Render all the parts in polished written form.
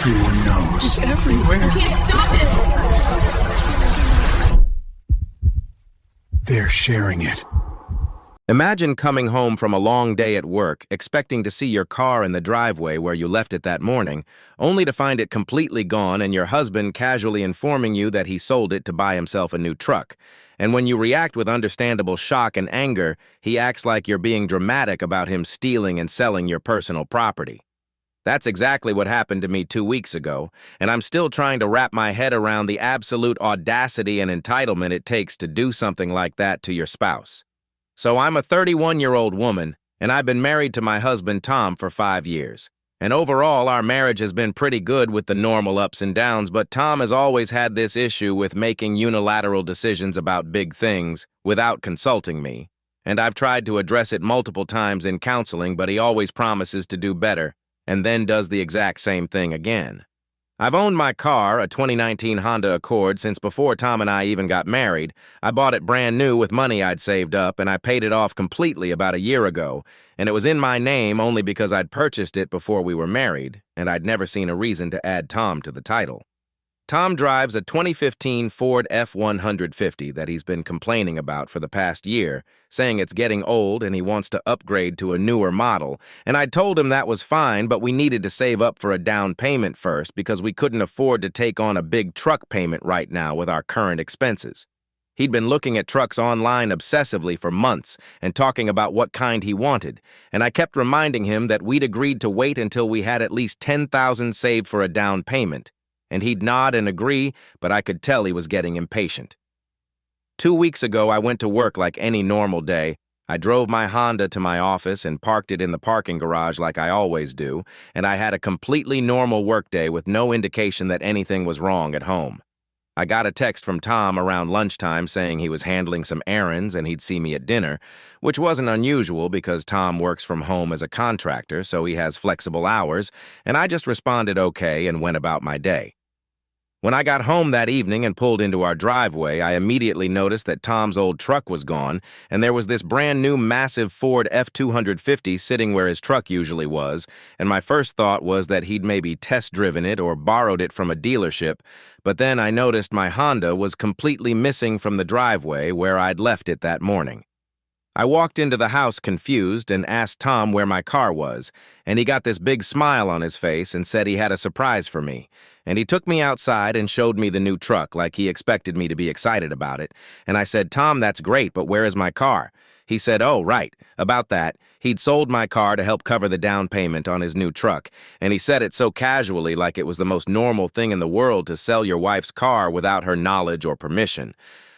Everyone knows. It's everywhere. I can't stop it. They're sharing it. Imagine coming home from a long day at work, expecting to see your car in the driveway where you left it that morning, only to find it completely gone and your husband casually informing you that he sold it to buy himself a new truck. And when you react with understandable shock and anger, he acts like you're being dramatic about him stealing and selling your personal property. That's exactly what happened to me 2 weeks ago, and I'm still trying to wrap my head around the absolute audacity and entitlement it takes to do something like that to your spouse. So I'm a 31-year-old woman, and I've been married to my husband Tom for 5 years. And overall, our marriage has been pretty good with the normal ups and downs, but Tom has always had this issue with making unilateral decisions about big things without consulting me. And I've tried to address it multiple times in counseling, but he always promises to do better, and then does the exact same thing again. I've owned my car, a 2019 Honda Accord, since before Tom and I even got married. I bought it brand new with money I'd saved up, and I paid it off completely about a year ago, and it was in my name only because I'd purchased it before we were married, and I'd never seen a reason to add Tom to the title. Tom drives a 2015 Ford F-150 that he's been complaining about for the past year, saying it's getting old and he wants to upgrade to a newer model, and I told him that was fine, but we needed to save up for a down payment first because we couldn't afford to take on a big truck payment right now with our current expenses. He'd been looking at trucks online obsessively for months and talking about what kind he wanted, and I kept reminding him that we'd agreed to wait until we had at least $10,000 saved for a down payment. And he'd nod and agree, but I could tell he was getting impatient. 2 weeks ago, I went to work like any normal day. I drove my Honda to my office and parked it in the parking garage like I always do, and I had a completely normal workday with no indication that anything was wrong at home. I got a text from Tom around lunchtime saying he was handling some errands and he'd see me at dinner, which wasn't unusual because Tom works from home as a contractor, so he has flexible hours, and I just responded okay and went about my day. When I got home that evening and pulled into our driveway, I immediately noticed that Tom's old truck was gone, and there was this brand new massive Ford F-250 sitting where his truck usually was, and my first thought was that he'd maybe test-driven it or borrowed it from a dealership, but then I noticed my Honda was completely missing from the driveway where I'd left it that morning. I walked into the house confused and asked Tom where my car was, and he got this big smile on his face and said he had a surprise for me. And he took me outside and showed me the new truck like he expected me to be excited about it. And I said, "Tom, that's great, but where is my car?" He said, "Oh, right, about that. He'd sold my car to help cover the down payment on his new truck, and he said it so casually like it was the most normal thing in the world to sell your wife's car without her knowledge or permission."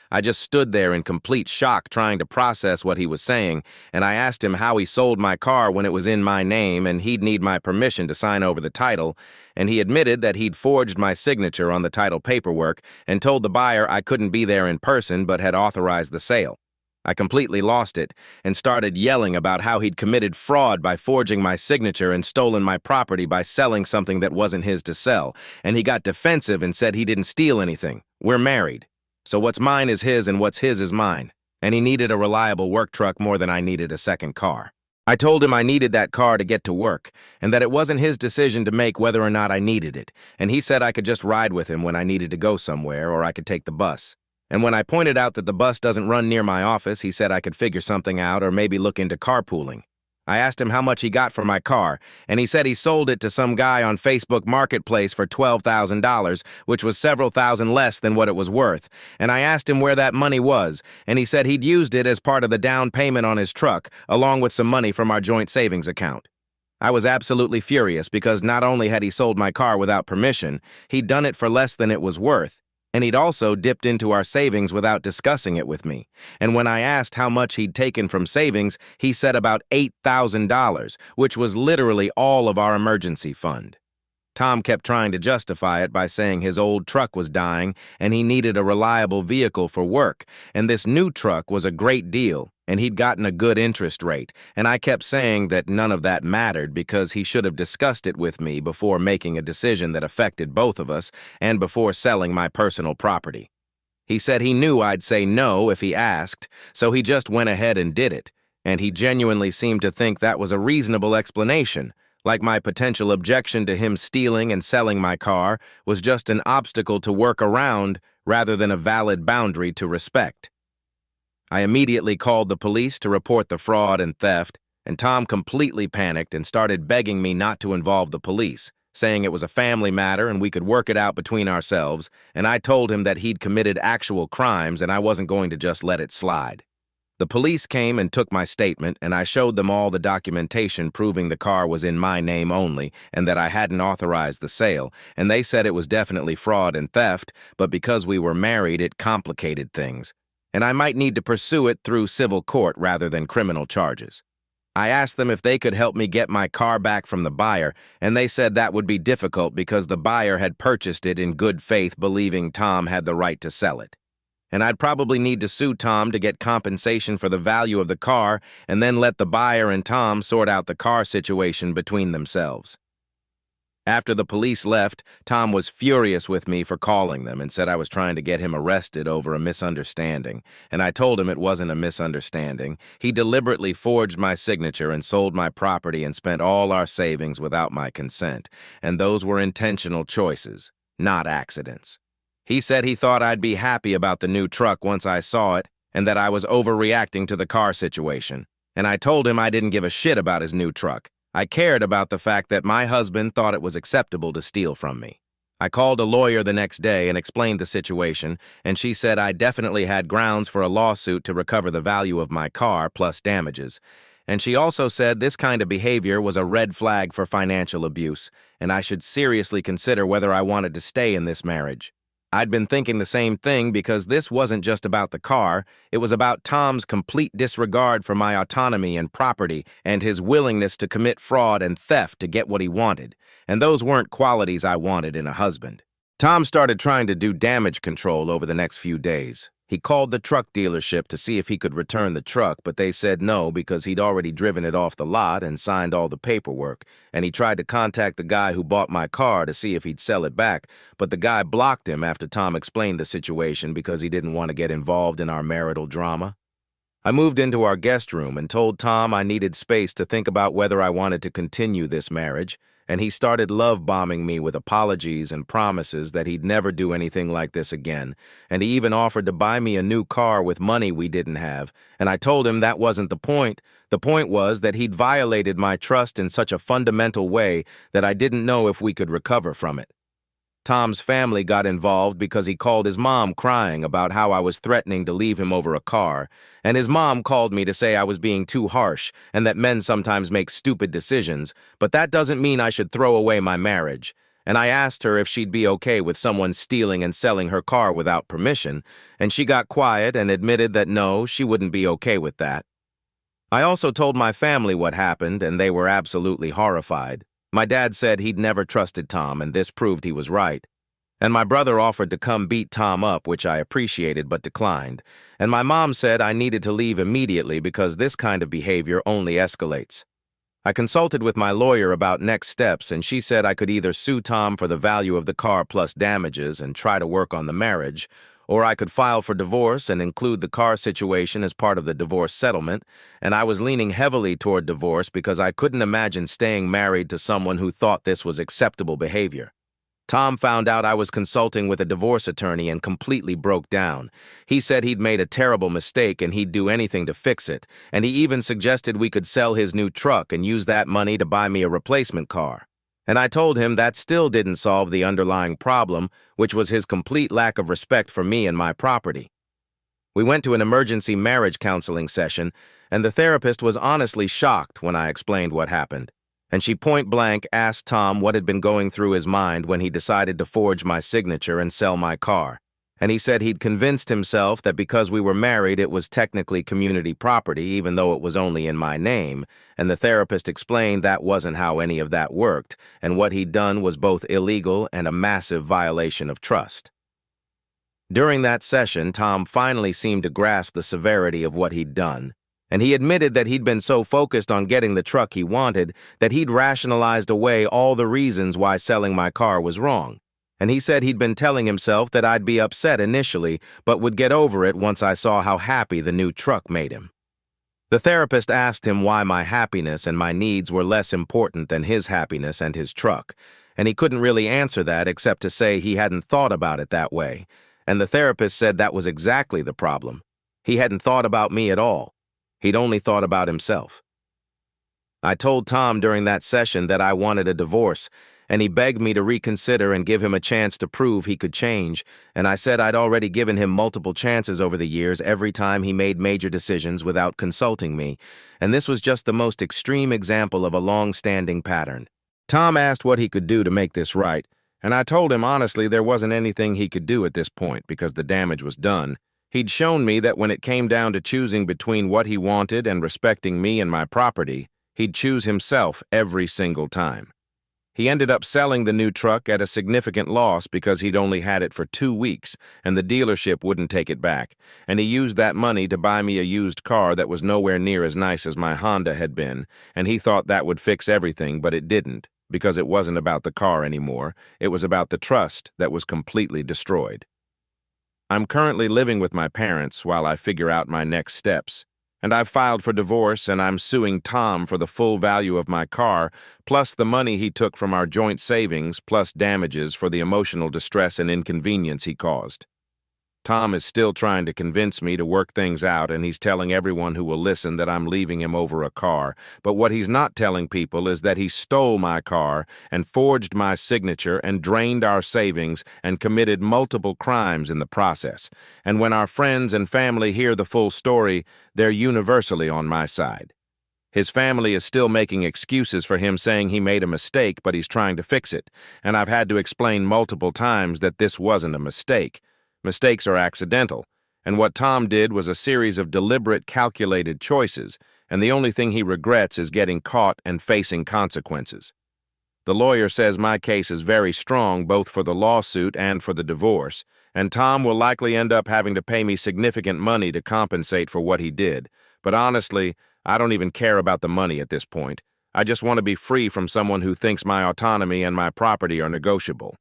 I just stood there in complete shock trying to process what he was saying, and I asked him how he sold my car when it was in my name and he'd need my permission to sign over the title, and he admitted that he'd forged my signature on the title paperwork and told the buyer I couldn't be there in person but had authorized the sale. I completely lost it and started yelling about how he'd committed fraud by forging my signature and stolen my property by selling something that wasn't his to sell, and he got defensive and said he didn't steal anything. We're married. So what's mine is his and what's his is mine, and he needed a reliable work truck more than I needed a second car. I told him I needed that car to get to work, and that it wasn't his decision to make whether or not I needed it, and he said I could just ride with him when I needed to go somewhere or I could take the bus. And when I pointed out that the bus doesn't run near my office, he said I could figure something out or maybe look into carpooling. I asked him how much he got for my car, and he said he sold it to some guy on Facebook Marketplace for $12,000, which was several thousand less than what it was worth. And I asked him where that money was, and he said he'd used it as part of the down payment on his truck, along with some money from our joint savings account. I was absolutely furious because not only had he sold my car without permission, he'd done it for less than it was worth, and he'd also dipped into our savings without discussing it with me. And when I asked how much he'd taken from savings, he said about $8,000, which was literally all of our emergency fund. Tom kept trying to justify it by saying his old truck was dying and he needed a reliable vehicle for work, and this new truck was a great deal, and he'd gotten a good interest rate, and I kept saying that none of that mattered because he should have discussed it with me before making a decision that affected both of us and before selling my personal property. He said he knew I'd say no if he asked, so he just went ahead and did it, and he genuinely seemed to think that was a reasonable explanation, Like my potential objection to him stealing and selling my car was just an obstacle to work around rather than a valid boundary to respect. I immediately called the police to report the fraud and theft, and Tom completely panicked and started begging me not to involve the police, saying it was a family matter and we could work it out between ourselves, and I told him that he'd committed actual crimes and I wasn't going to just let it slide. The police came and took my statement, and I showed them all the documentation proving the car was in my name only and that I hadn't authorized the sale, and they said it was definitely fraud and theft, but because we were married, it complicated things, and I might need to pursue it through civil court rather than criminal charges. I asked them if they could help me get my car back from the buyer, and they said that would be difficult because the buyer had purchased it in good faith, believing Tom had the right to sell it. And I'd probably need to sue Tom to get compensation for the value of the car and then let the buyer and Tom sort out the car situation between themselves. After the police left, Tom was furious with me for calling them and said I was trying to get him arrested over a misunderstanding, and I told him it wasn't a misunderstanding. He deliberately forged my signature and sold my property and spent all our savings without my consent, and those were intentional choices, not accidents. He said he thought I'd be happy about the new truck once I saw it and that I was overreacting to the car situation, and I told him I didn't give a shit about his new truck. I cared about the fact that my husband thought it was acceptable to steal from me. I called a lawyer the next day and explained the situation, and she said I definitely had grounds for a lawsuit to recover the value of my car plus damages. And she also said this kind of behavior was a red flag for financial abuse, and I should seriously consider whether I wanted to stay in this marriage. I'd been thinking the same thing because this wasn't just about the car, it was about Tom's complete disregard for my autonomy and property and his willingness to commit fraud and theft to get what he wanted, and those weren't qualities I wanted in a husband. Tom started trying to do damage control over the next few days. He called the truck dealership to see if he could return the truck, but they said no because he'd already driven it off the lot and signed all the paperwork, and he tried to contact the guy who bought my car to see if he'd sell it back, but the guy blocked him after Tom explained the situation because he didn't want to get involved in our marital drama. I moved into our guest room and told Tom I needed space to think about whether I wanted to continue this marriage, and he started love-bombing me with apologies and promises that he'd never do anything like this again, and he even offered to buy me a new car with money we didn't have, and I told him that wasn't the point. The point was that he'd violated my trust in such a fundamental way that I didn't know if we could recover from it. Tom's family got involved because he called his mom crying about how I was threatening to leave him over a car, and his mom called me to say I was being too harsh and that men sometimes make stupid decisions, but that doesn't mean I should throw away my marriage. And I asked her if she'd be okay with someone stealing and selling her car without permission, and she got quiet and admitted that no, she wouldn't be okay with that. I also told my family what happened, and they were absolutely horrified. My dad said he'd never trusted Tom, and this proved he was right. And my brother offered to come beat Tom up, which I appreciated but declined. And my mom said I needed to leave immediately because this kind of behavior only escalates. I consulted with my lawyer about next steps, and she said I could either sue Tom for the value of the car plus damages and try to work on the marriage, or I could file for divorce and include the car situation as part of the divorce settlement, and I was leaning heavily toward divorce because I couldn't imagine staying married to someone who thought this was acceptable behavior. Tom found out I was consulting with a divorce attorney and completely broke down. He said he'd made a terrible mistake and he'd do anything to fix it, and he even suggested we could sell his new truck and use that money to buy me a replacement car. And I told him that still didn't solve the underlying problem, which was his complete lack of respect for me and my property. We went to an emergency marriage counseling session, and the therapist was honestly shocked when I explained what happened. And she point-blank asked Tom what had been going through his mind when he decided to forge my signature and sell my car. And he said he'd convinced himself that because we were married it was technically community property even though it was only in my name, and the therapist explained that wasn't how any of that worked, and what he'd done was both illegal and a massive violation of trust. During that session, Tom finally seemed to grasp the severity of what he'd done, and he admitted that he'd been so focused on getting the truck he wanted that he'd rationalized away all the reasons why selling my car was wrong. And he said he'd been telling himself that I'd be upset initially, but would get over it once I saw how happy the new truck made him. The therapist asked him why my happiness and my needs were less important than his happiness and his truck, and he couldn't really answer that except to say he hadn't thought about it that way. And the therapist said that was exactly the problem. He hadn't thought about me at all. He'd only thought about himself. I told Tom during that session that I wanted a divorce, and he begged me to reconsider and give him a chance to prove he could change, and I said I'd already given him multiple chances over the years every time he made major decisions without consulting me, and this was just the most extreme example of a long-standing pattern. Tom asked what he could do to make this right, and I told him honestly there wasn't anything he could do at this point because the damage was done. He'd shown me that when it came down to choosing between what he wanted and respecting me and my property, he'd choose himself every single time. He ended up selling the new truck at a significant loss because he'd only had it for 2 weeks and the dealership wouldn't take it back, and he used that money to buy me a used car that was nowhere near as nice as my Honda had been, and he thought that would fix everything, but it didn't, because it wasn't about the car anymore. It was about the trust that was completely destroyed. I'm currently living with my parents while I figure out my next steps. And I've filed for divorce, and I'm suing Tom for the full value of my car, plus the money he took from our joint savings, plus damages for the emotional distress and inconvenience he caused. Tom is still trying to convince me to work things out, and he's telling everyone who will listen that I'm leaving him over a car. But what he's not telling people is that he stole my car and forged my signature and drained our savings and committed multiple crimes in the process. And when our friends and family hear the full story, they're universally on my side. His family is still making excuses for him, saying he made a mistake, but he's trying to fix it. And I've had to explain multiple times that this wasn't a mistake. Mistakes are accidental, and what Tom did was a series of deliberate, calculated choices, and the only thing he regrets is getting caught and facing consequences. The lawyer says my case is very strong both for the lawsuit and for the divorce, and Tom will likely end up having to pay me significant money to compensate for what he did. But honestly, I don't even care about the money at this point. I just want to be free from someone who thinks my autonomy and my property are negotiable.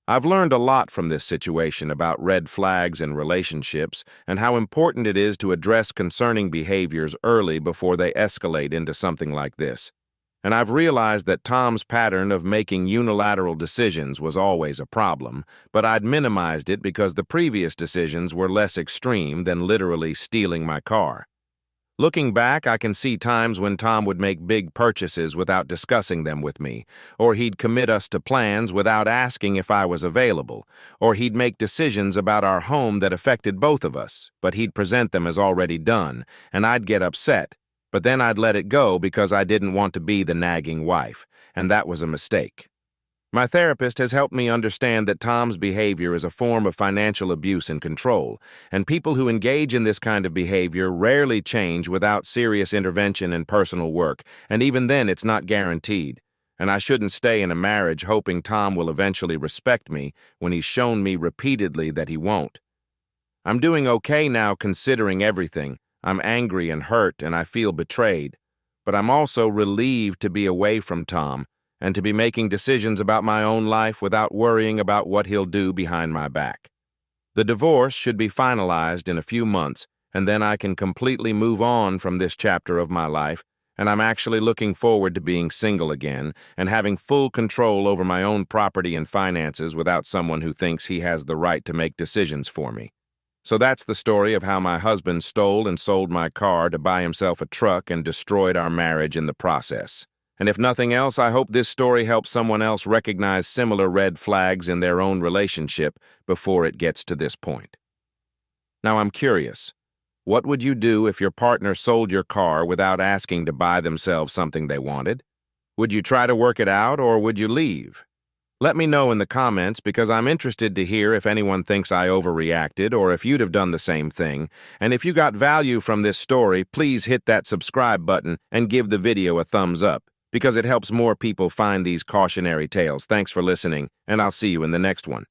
I've learned a lot from this situation about red flags in relationships and how important it is to address concerning behaviors early before they escalate into something like this. And I've realized that Tom's pattern of making unilateral decisions was always a problem, but I'd minimized it because the previous decisions were less extreme than literally stealing my car. Looking back, I can see times when Tom would make big purchases without discussing them with me, or he'd commit us to plans without asking if I was available, or he'd make decisions about our home that affected both of us, but he'd present them as already done, and I'd get upset, but then I'd let it go because I didn't want to be the nagging wife, and that was a mistake. My therapist has helped me understand that Tom's behavior is a form of financial abuse and control, and people who engage in this kind of behavior rarely change without serious intervention and personal work, and even then it's not guaranteed. And I shouldn't stay in a marriage hoping Tom will eventually respect me when he's shown me repeatedly that he won't. I'm doing okay now considering everything. I'm angry and hurt, and I feel betrayed. But I'm also relieved to be away from Tom, and to be making decisions about my own life without worrying about what he'll do behind my back. The divorce should be finalized in a few months, and then I can completely move on from this chapter of my life, and I'm actually looking forward to being single again and having full control over my own property and finances without someone who thinks he has the right to make decisions for me. So that's the story of how my husband stole and sold my car to buy himself a truck and destroyed our marriage in the process. And if nothing else, I hope this story helps someone else recognize similar red flags in their own relationship before it gets to this point. Now I'm curious, what would you do if your partner sold your car without asking to buy themselves something they wanted? Would you try to work it out, or would you leave? Let me know in the comments because I'm interested to hear if anyone thinks I overreacted or if you'd have done the same thing. And if you got value from this story, please hit that subscribe button and give the video a thumbs up, because it helps more people find these cautionary tales. Thanks for listening, and I'll see you in the next one.